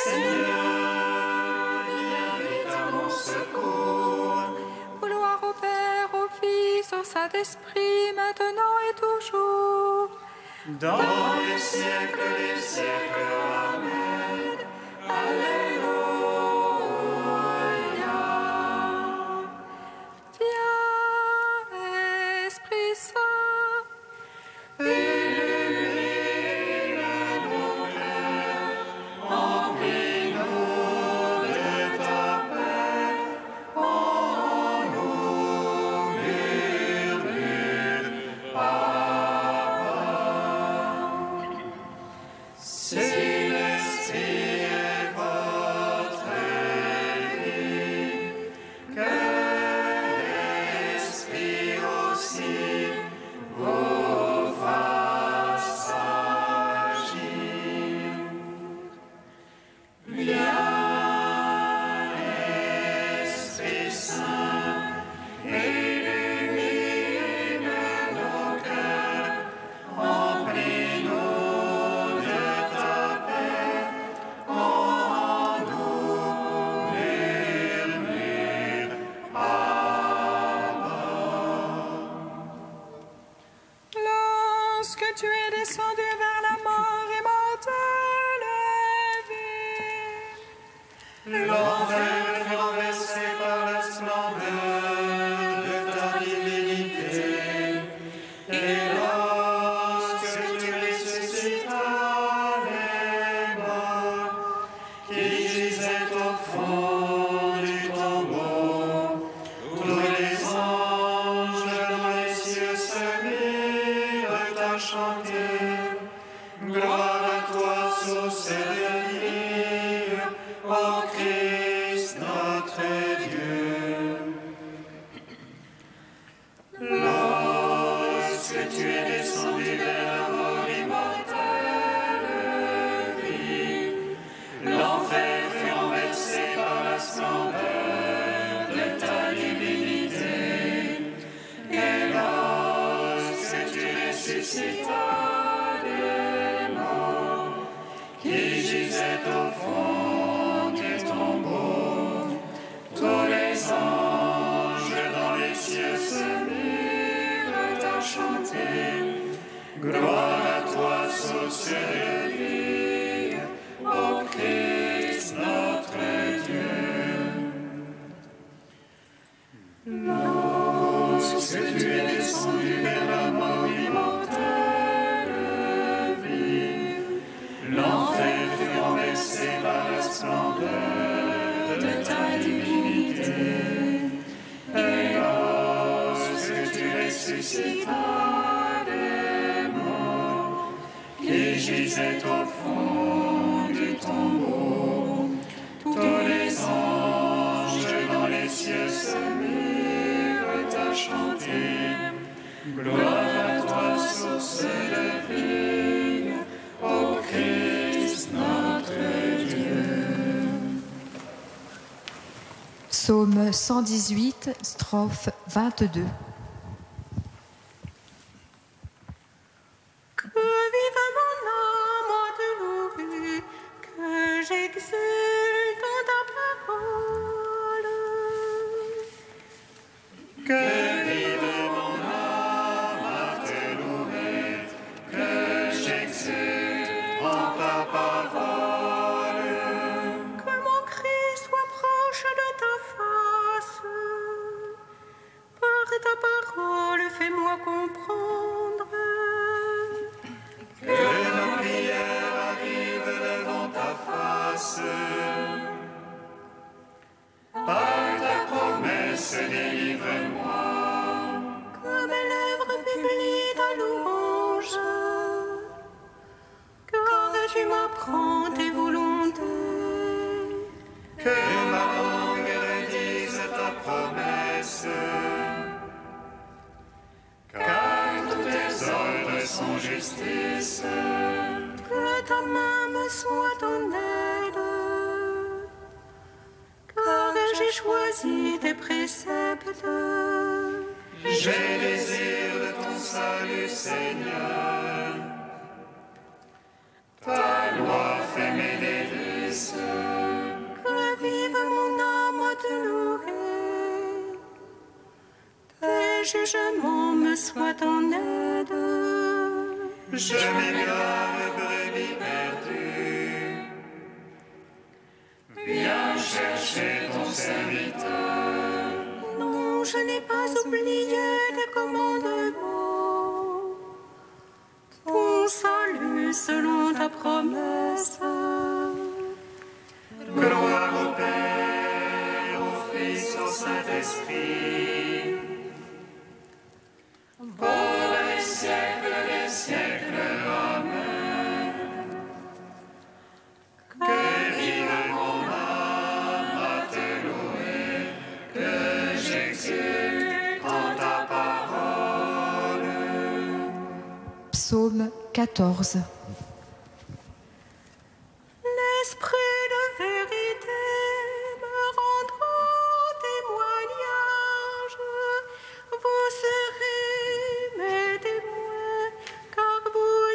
Seigneur, viens vite à mon secours. Gloire au Père, au Fils, au Saint-Esprit, maintenant et toujours. Dans les siècles des siècles. Amen. Alléluia. Viens, Esprit Saint, Illumine nos cœurs, emplis-nous de ta paix. En nous murmure Abba. C'est l'Esprit est votre vie, que l'Esprit aussi vous fasse agir. Viens, Esprit Saint, illumine nos cœurs, emplis-nous de ta paix. En nous murmure Abba. lorsque tu es descendu vers la mort immortelle et vie, L'enfer fut renversé par la splendeur de ta divinité. Et lorsque tu ressuscitas les morts qui gisaient au fond du tombeau, tous les anges dans les cieux se mirent à chanter. Gloire à toi, source de vie, ô Christ notre Dieu. Lorsque tu es descendu vers la mort immortelle vie, l'enfer fut renversé par la splendeur de ta divinité. Et lorsque tu ressuscitas les morts qui gisaient au fond du tombeau, tous les anges dans les cieux se mirent à chanter. Gloire à toi, source de vie, ô Christ notre Dieu. Lorsque tu es descendu vers la mort immortelle vie, l'enfer fut renversé par la splendeur de ta divinité. Et lorsque tu ressuscitas les morts qui gisaient au fond du tombeau, tous les anges dans les cieux se mirent à chanter. Gloire à toi, source de vie, ô Christ notre Dieu. Psaume 118, strophe 22. que vive mon âme à te louer, que j'exulte en ta parole. Que vive mon âme à te louer, que j'exulte en ta parole. Que mon cri soit proche de ta face. Par ta parole, fais-moi comprendre. Que nos prières arrivent devant ta face. Par ta promesse, délivre-moi. Que mes lèvres publient ta louange. Car tu m'apprends tes volontés. Que ma langue redise ta promesse. Car tous tes ordres sont justice. Que ta main me soit en aide. Car j'ai choisi tes préceptes. J'ai désir de ton salut, Seigneur. Ta loi fait mes délices. jugements me soient en aide. Je m'égare, brebis perdue. Viens chercher ton serviteur. Non, je n'ai pas oublié tes commandements. Ton salut selon ta promesse. Gloire au Père, au Fils, au Saint-Esprit. Pour les siècles des siècles. Amen. Que vive mon âme à te louer, que j'exulte en ta parole. Psaume 14. L'esprit de vérité me rendra témoignage. Vous serez mes témoins, car vous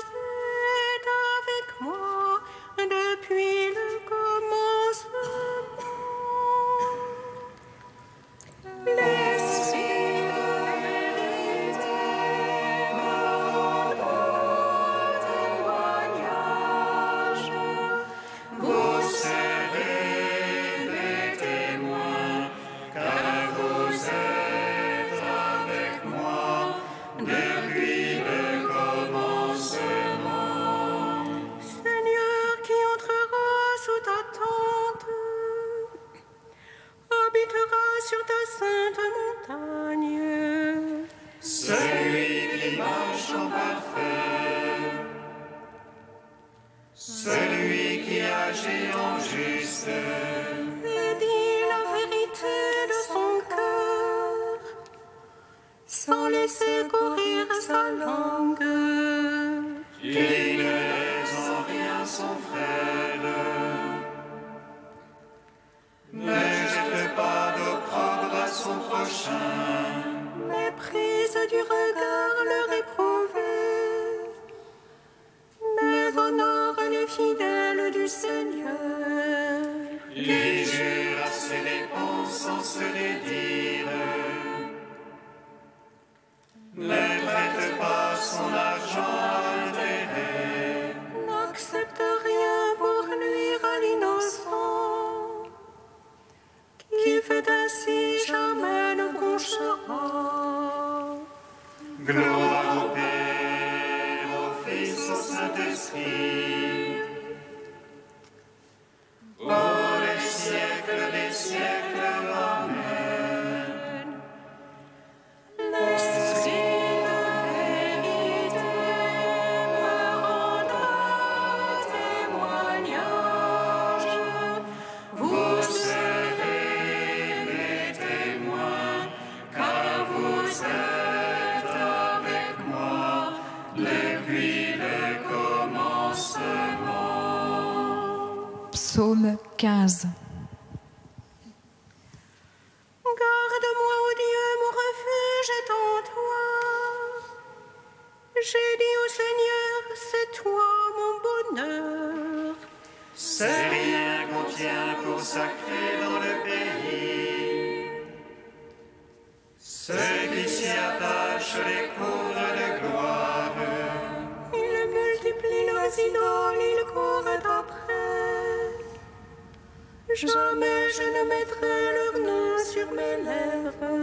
êtes avec moi depuis le commencement. L'esprit de vérité me rendra témoignage. Vous serez mes témoins, car vous êtes avec moi depuis le commencement. Seigneur, qui entrera sous ta tente, habitera sur ta sainte montagne. Celui qui marche en parfait, celui qui agit en juste, Et dit la vérité de son cœur, sans laisser courir sa langue. qui ne laisse en rien son frère. Ne jette pas d'opprobre à son prochain. Méprise du regard le réprouvé, mais honore les fidèles du Seigneur. Il jure à ses dépenses sans se les dire. Ne prête pas son argent à intérêt. N'accepte rien pour nuire à l'innocent, qui fait ainsi jamais ne bronchera. Gloire au Père, au Fils, au Saint-Esprit. Pour les siècles des siècles. Amen. L'esprit de vérité me rendra témoignage. Vous serez mes témoins, car vous êtes avec moi depuis le commencement. Psaume 15. Garde-moi, ô Dieu, mon refuge est en toi. J'ai dit au Seigneur, c'est toi mon bonheur. C'est rien qu'on tient pour sacrer dans le pays. Ceux qui s'y attachent les couvrent de gloire. Il multiplie nos idoles, il court après. Jamais je ne mettrai leur nom sur mes lèvres.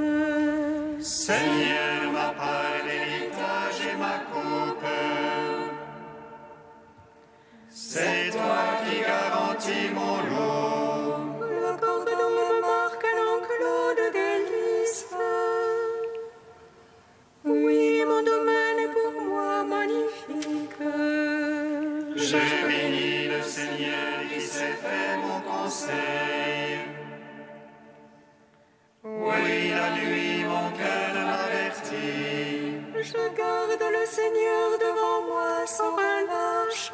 Seigneur, ma part d'héritage et ma coupe. C'est toi qui garantis mon lot. Le cordon me marque l'enclos de délices. Oui, mon domaine est pour moi magnifique. Je bénis le Seigneur qui s'est fait mon conseil. Oui, la nuit, mon cœur m'avertit. Je garde le Seigneur devant moi sans relâche.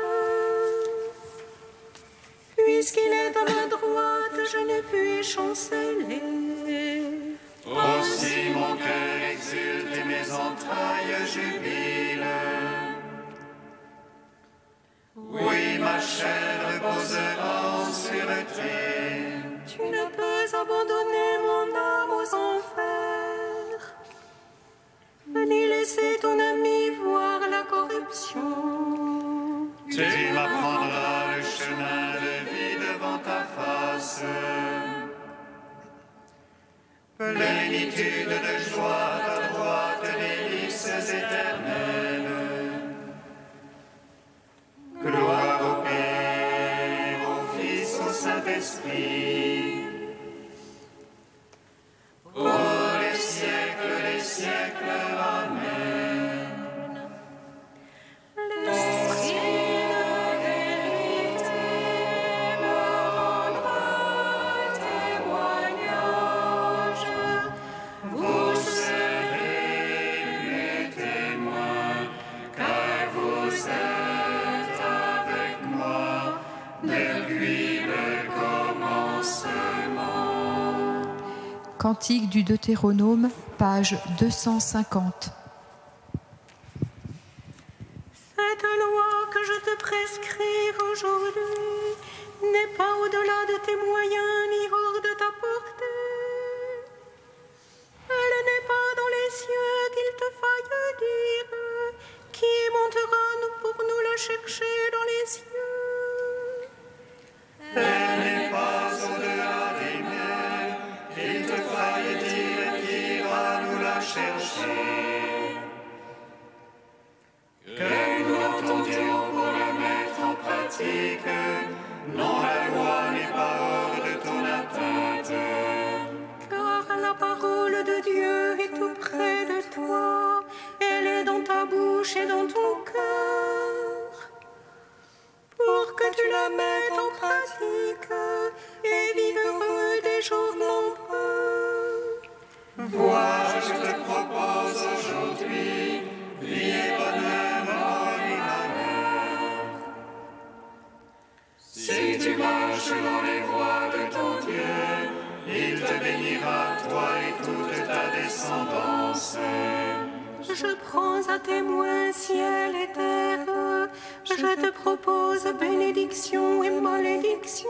Puisqu'il est à ma droite, je ne puis chanceler. Aussi mon cœur exulte et mes entrailles jubilent. Oui, ma chair reposera en sûreté. Tu ne peux abandonner mon âme aux enfers. plénitude de joie, ta droite, délices éternelles. Gloire au Père, au Fils, au Saint-Esprit, pour les siècles, Amen. L'Esprit de vérité me rendra témoignage. Vous serez mes témoins, car vous êtes avec moi depuis le commencement. Cantique du Deutéronome, page 250. Cette loi que je te prescris aujourd'hui n'est pas au-delà de tes moyens ni hors de ta portée. Elle n'est pas dans les cieux qu'il te faille dire qui montera pour nous la chercher dans les cieux. Elle n'est pas au-delà des mers, il te faille dire qui ira nous la chercher. Que nous l'entendions pour la mettre en pratique, non, la loi n'est pas hors de ton atteinte. Car la parole de Dieu est tout près de toi, elle est dans ta bouche et dans ton cœur, pour que tu la mettes en pratique et vives heureux des jours nombreux. Vois, je te propose aujourd'hui vie et bonheur, mort et malheur. Si tu marches dans les voies de ton Dieu, il te bénira, toi et toute ta descendance. Je prends à témoin ciel et terre, je te propose bénédiction et malédiction.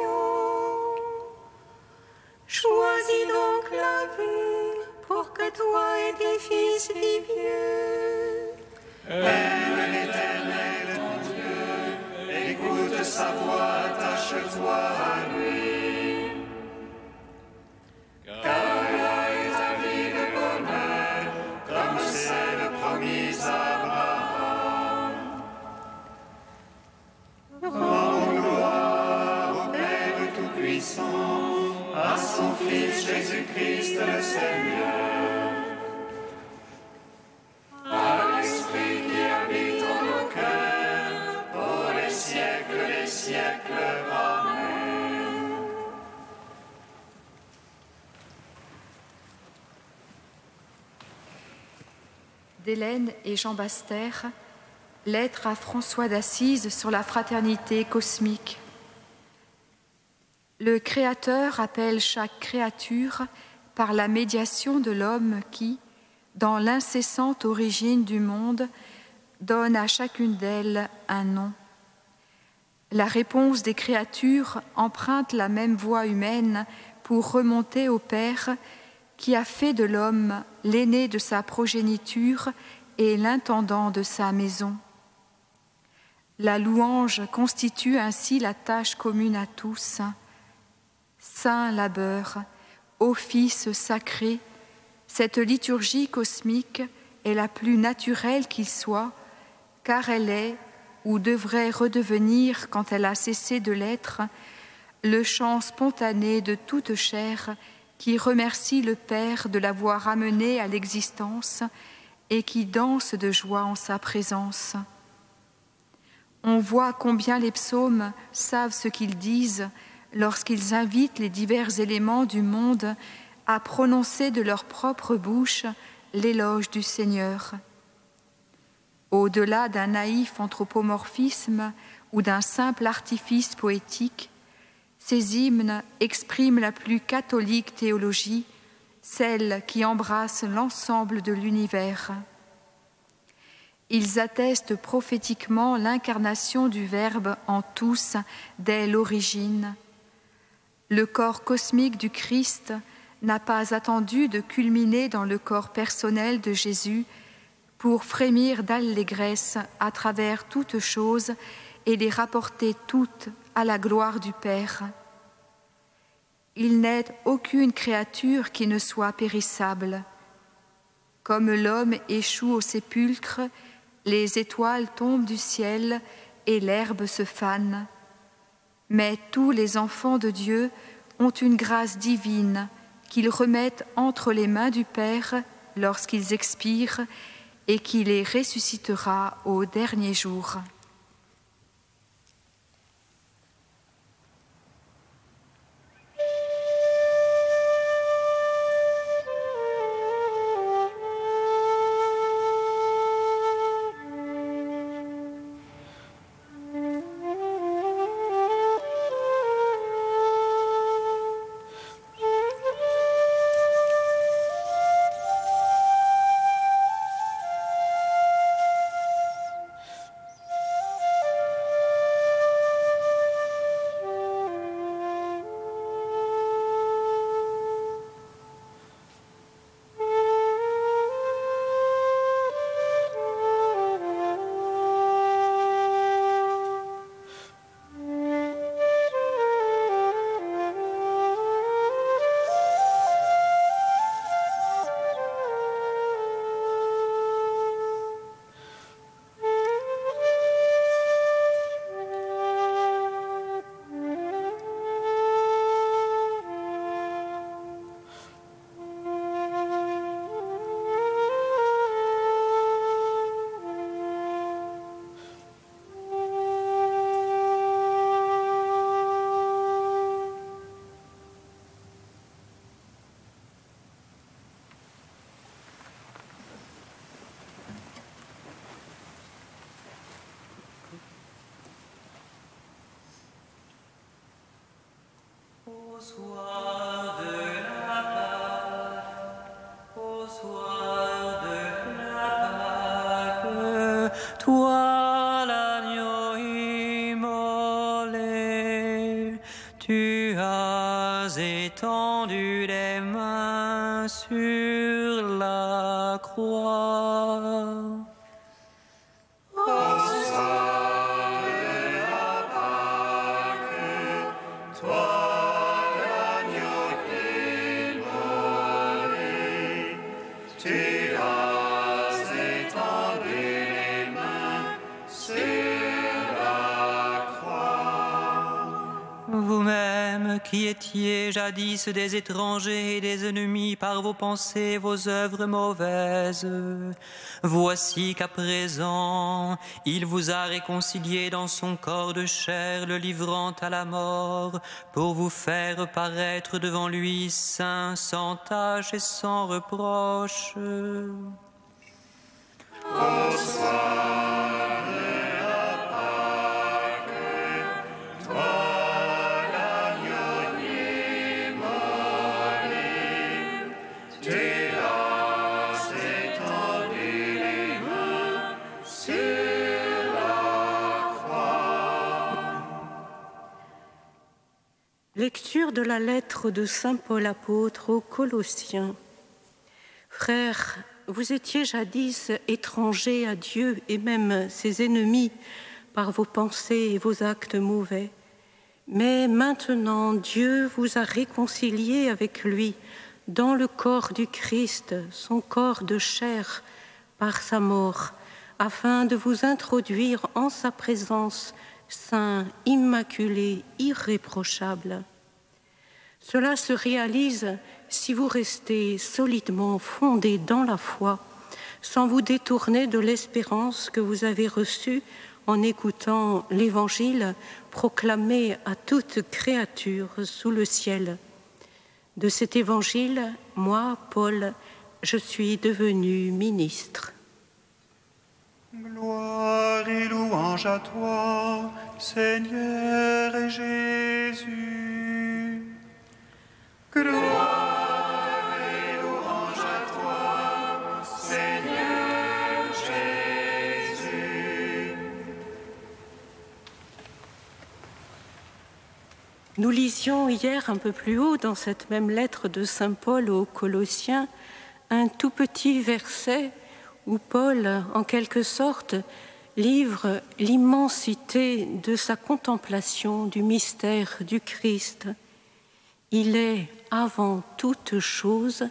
Choisis donc la vie pour que toi et tes fils viviez. Aime l'Éternel ton Dieu, écoute sa voix, attache-toi à lui. Car là est ta vie de bonheur, comme celle promise à Abraham. Rends gloire au Père Tout-Puissant, à son Fils Jésus-Christ le Seigneur, à l'Esprit qui habite en nos cœurs, pour les siècles des siècles. Amen. D'Hélène et Jean Baster, lettre à François d'Assise sur la fraternité cosmique. Le Créateur appelle chaque créature par la médiation de l'homme qui, dans l'incessante origine du monde, donne à chacune d'elles un nom. La réponse des créatures emprunte la même voie humaine pour remonter au Père qui a fait de l'homme l'aîné de sa progéniture et l'intendant de sa maison. La louange constitue ainsi la tâche commune à tous. Saint labeur, office sacré, cette liturgie cosmique est la plus naturelle qu'il soit, car elle est, ou devrait redevenir quand elle a cessé de l'être, le chant spontané de toute chair qui remercie le Père de l'avoir amené à l'existence et qui danse de joie en sa présence. On voit combien les psaumes savent ce qu'ils disent lorsqu'ils invitent les divers éléments du monde à prononcer de leur propre bouche l'éloge du Seigneur. Au-delà d'un naïf anthropomorphisme ou d'un simple artifice poétique, ces hymnes expriment la plus catholique théologie, celle qui embrasse l'ensemble de l'univers. Ils attestent prophétiquement l'incarnation du Verbe en tous dès l'origine. Le corps cosmique du Christ n'a pas attendu de culminer dans le corps personnel de Jésus pour frémir d'allégresse à travers toutes choses et les rapporter toutes à la gloire du Père. Il n'est aucune créature qui ne soit périssable. Comme l'homme échoue au sépulcre, les étoiles tombent du ciel et l'herbe se fane. Mais tous les enfants de Dieu ont une grâce divine qu'ils remettent entre les mains du Père lorsqu'ils expirent et qui les ressuscitera au dernier jour. Au soir de la Pâque, au soir de la Pâque, toi l'agneau immolé, tu as étendu les mains sur la croix. Vous-même qui étiez jadis des étrangers et des ennemis par vos pensées et vos œuvres mauvaises, voici qu'à présent, il vous a réconciliés dans son corps de chair, le livrant à la mort, pour vous faire paraître devant lui saint, sans tache et sans reproche. Lecture de la lettre de saint Paul apôtre aux Colossiens. Frères, vous étiez jadis étrangers à Dieu et même ses ennemis par vos pensées et vos actes mauvais. Mais maintenant, Dieu vous a réconciliés avec lui dans le corps du Christ, son corps de chair, par sa mort, afin de vous introduire en sa présence, saint, immaculé, irréprochable. Cela se réalise si vous restez solidement fondés dans la foi, sans vous détourner de l'espérance que vous avez reçue en écoutant l'Évangile proclamé à toute créature sous le ciel. De cet Évangile, moi, Paul, je suis devenu ministre. Gloire et louange à toi, Seigneur et Jésus. Gloire et louange à toi, Seigneur Jésus. Nous lisions hier un peu plus haut dans cette même lettre de saint Paul aux Colossiens un tout petit verset où Paul, en quelque sorte, livre l'immensité de sa contemplation du mystère du Christ. Il est avant toute chose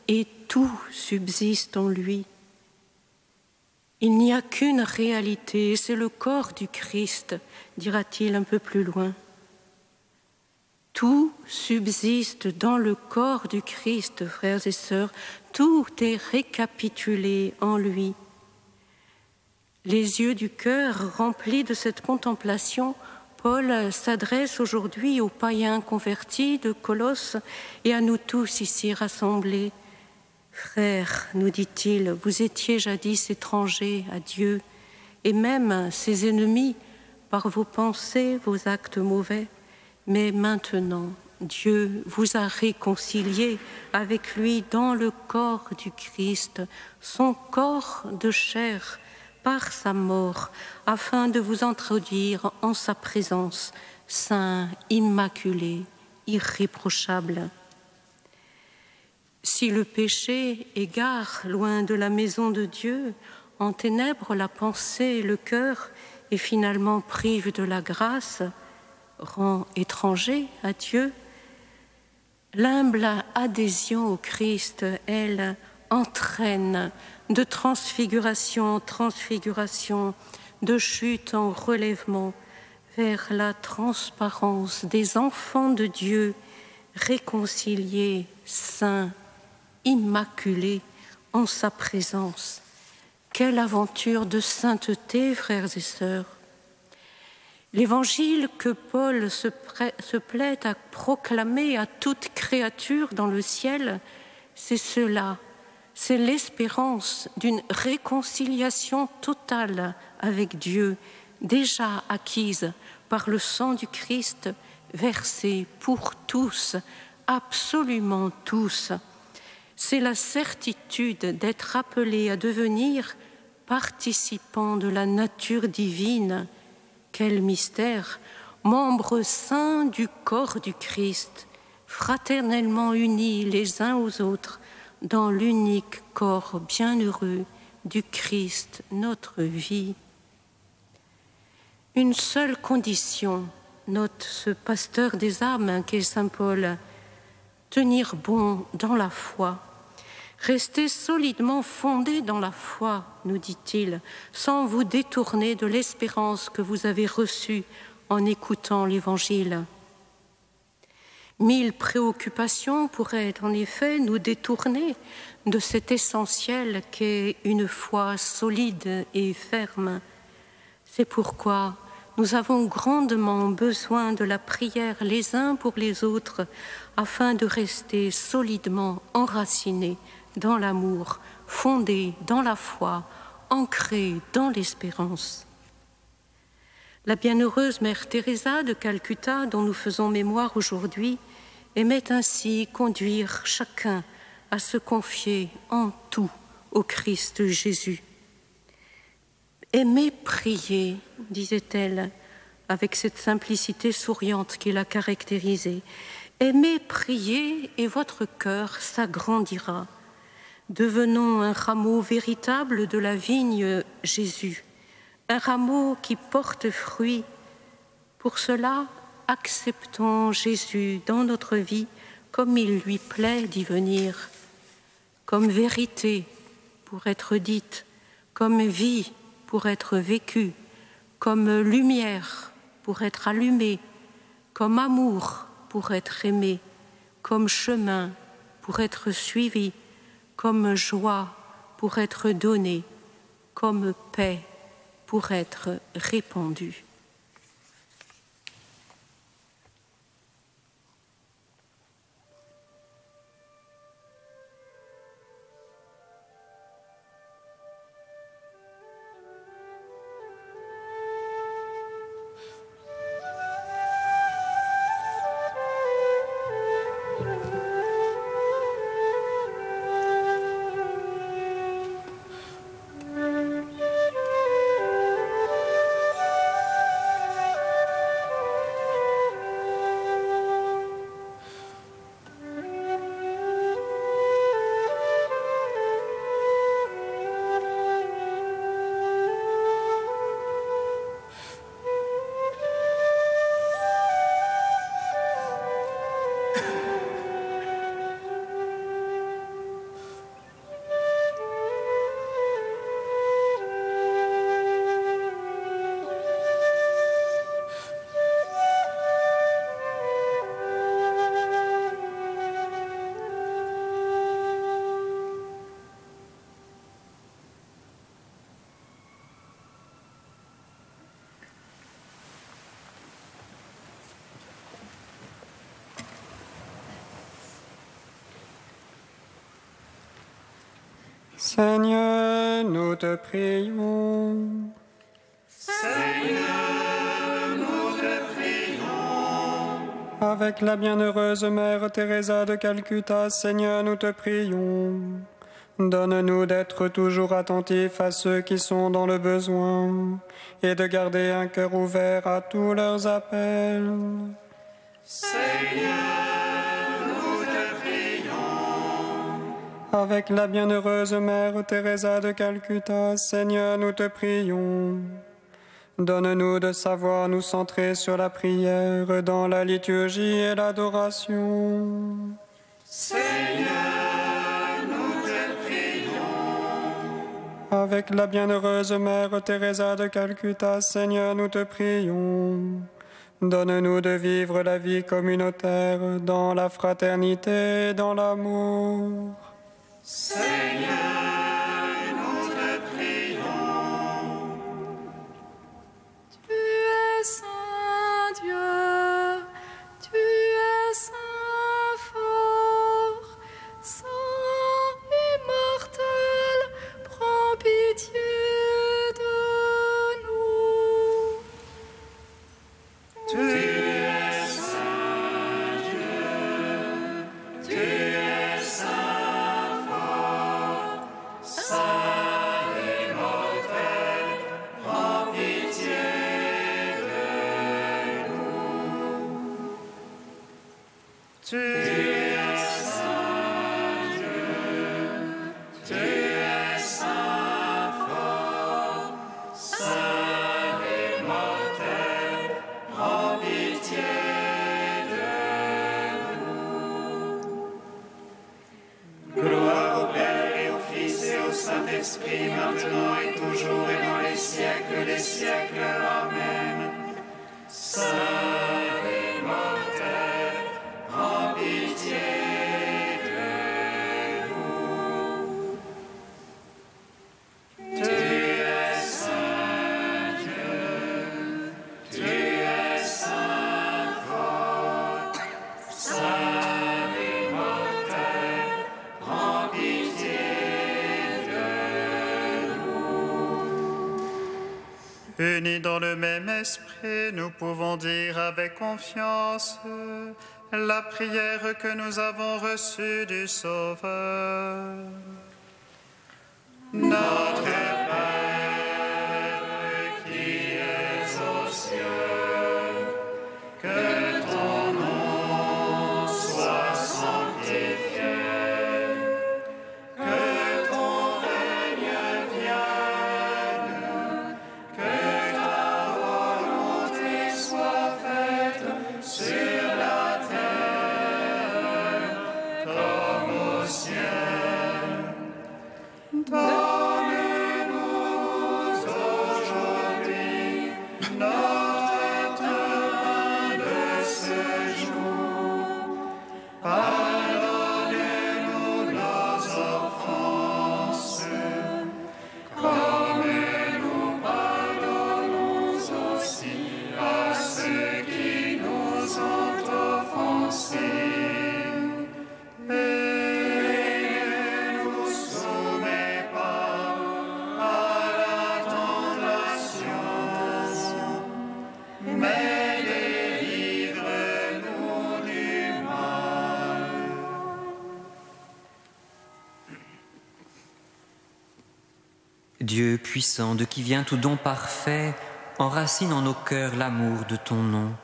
et tout subsiste en lui. Il n'y a qu'une réalité, c'est le corps du Christ, dira-t-il un peu plus loin. Tout subsiste dans le corps du Christ, frères et sœurs, tout est récapitulé en lui. Les yeux du cœur remplis de cette contemplation, Paul s'adresse aujourd'hui aux païens convertis de Colosse et à nous tous ici rassemblés. Frères, nous dit-il, vous étiez jadis étrangers à Dieu et même ses ennemis par vos pensées, vos actes mauvais. Mais maintenant, Dieu vous a réconciliés avec lui dans le corps du Christ, son corps de chair, par sa mort, afin de vous introduire en sa présence, saint, immaculé, irréprochable. Si le péché égare loin de la maison de Dieu, enténèbre la pensée et le cœur, et finalement prive de la grâce, rend étranger à Dieu, l'humble adhésion au Christ, elle, entraîne de transfiguration en transfiguration, de chute en relèvement, vers la transparence des enfants de Dieu, réconciliés, saints, immaculés en sa présence. Quelle aventure de sainteté, frères et sœurs! L'évangile que Paul se plaît à proclamer à toute créature dans le ciel, c'est cela, c'est l'espérance d'une réconciliation totale avec Dieu, déjà acquise par le sang du Christ, versé pour tous, absolument tous. C'est la certitude d'être appelé à devenir participant de la nature divine. Quel mystère! Membres saints du corps du Christ, fraternellement unis les uns aux autres dans l'unique corps bienheureux du Christ, notre vie. Une seule condition, note ce pasteur des âmes qu'est saint Paul, tenir bon dans la foi. Restez solidement fondés dans la foi, nous dit-il, sans vous détourner de l'espérance que vous avez reçue en écoutant l'Évangile. 1000 préoccupations pourraient en effet nous détourner de cet essentiel qu'est une foi solide et ferme. C'est pourquoi nous avons grandement besoin de la prière les uns pour les autres afin de rester solidement enracinés dans l'amour, fondés dans la foi, ancrés dans l'espérance. La bienheureuse Mère Teresa de Calcutta, dont nous faisons mémoire aujourd'hui, aimait ainsi conduire chacun à se confier en tout au Christ Jésus. Aimez prier, disait-elle, avec cette simplicité souriante qui la caractérisait. Aimez prier et votre cœur s'agrandira. Devenons un rameau véritable de la vigne Jésus, un rameau qui porte fruit. Pour cela, acceptons Jésus dans notre vie comme il lui plaît d'y venir, comme vérité pour être dite, comme vie pour être vécue, comme lumière pour être allumée, comme amour pour être aimé, comme chemin pour être suivi, comme joie pour être donnée, comme paix pour être répandue. Seigneur, nous te prions. Seigneur, nous te prions. Avec la bienheureuse Mère Teresa de Calcutta, Seigneur, nous te prions. Donne-nous d'être toujours attentifs à ceux qui sont dans le besoin et de garder un cœur ouvert à tous leurs appels. Seigneur, nous te prions. Avec la bienheureuse Mère Teresa de Calcutta, Seigneur, nous te prions. Donne-nous de savoir nous centrer sur la prière dans la liturgie et l'adoration. Seigneur, nous te prions. Avec la bienheureuse Mère Teresa de Calcutta, Seigneur, nous te prions. Donne-nous de vivre la vie communautaire dans la fraternité et dans l'amour. Seigneur, nous te prions. Tu es saint Dieu, tu es saint fort, saint immortel, prends pitié de nous. Tu es saint Dieu, tu es saint fort, saint immortel, prends pitié de nous. Tu es saint Dieu, tu es saint fort, saint immortel, prends pitié de nous. Gloire au Père et au Fils et au Saint-Esprit, maintenant et toujours et dans les siècles des siècles. Amen. Saint immortel, prends pitié de nous. Tu es saint Dieu, tu es saint fort, saint immortel, prends pitié de nous. Unis dans le même esprit, nous pouvons dire avec confiance la prière que nous avons reçue du Sauveur. Notre Père qui es aux cieux, que ton nom soit sanctifié, que ton règne vienne, que ta volonté soit faite sur la terre comme au ciel. Donne-nous aujourd'hui notre pain de ce jour. Pardonne-nous nos offenses, comme nous pardonnons aussi à ceux qui nous ont offensés. Dieu puissant, de qui vient tout don parfait, enracine en nos cœurs l'amour de ton nom.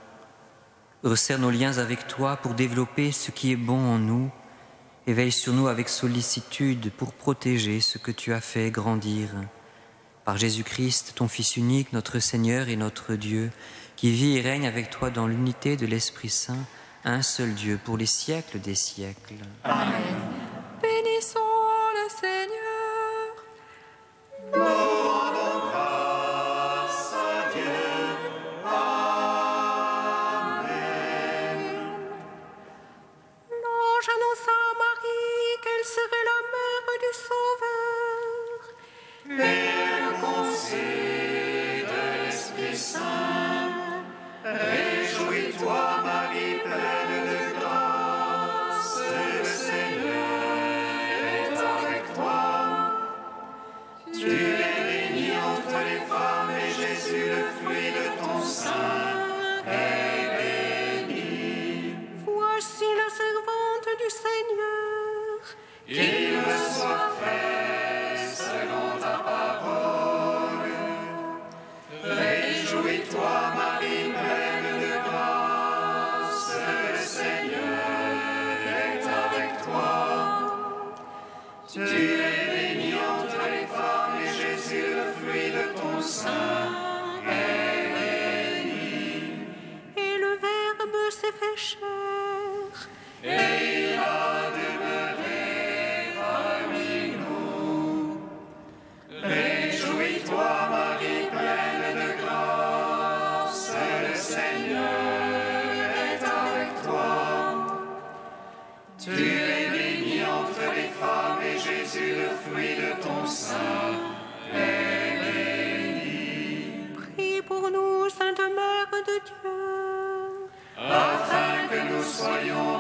Resserre nos liens avec toi pour développer ce qui est bon en nous, et veille sur nous avec sollicitude pour protéger ce que tu as fait grandir. Par Jésus-Christ, ton Fils unique, notre Seigneur et notre Dieu, qui vit et règne avec toi dans l'unité de l'Esprit Saint, un seul Dieu pour les siècles des siècles. Amen. Bénissons le Seigneur. Nous rendons grâce à Dieu. Amen. L'ange annonça à Marie qu'elle serait la mère du Sauveur. Et le concile de l'Esprit Saint, réjouis-toi, Marie, pleine de grâce, le Seigneur est avec toi. entre les femmes, et Jésus, le fruit de ton sein, est béni. Voici la servante du Seigneur. Qu'il me soit fait selon ta parole. Réjouis-toi, Marie, pleine de grâce, le Seigneur est avec toi. Tu es bénie entre les femmes, et Jésus, le fruit de ton sein, est béni. Et le Verbe s'est fait chair. Et il a demeuré parmi nous. Réjouis-toi, Marie, pleine de grâce, le Seigneur est avec toi. Tu es bénie entre les femmes, et Jésus, le fruit de ton sein, est béni. Prie pour nous, Sainte Mère de Dieu, Afin que nous soyons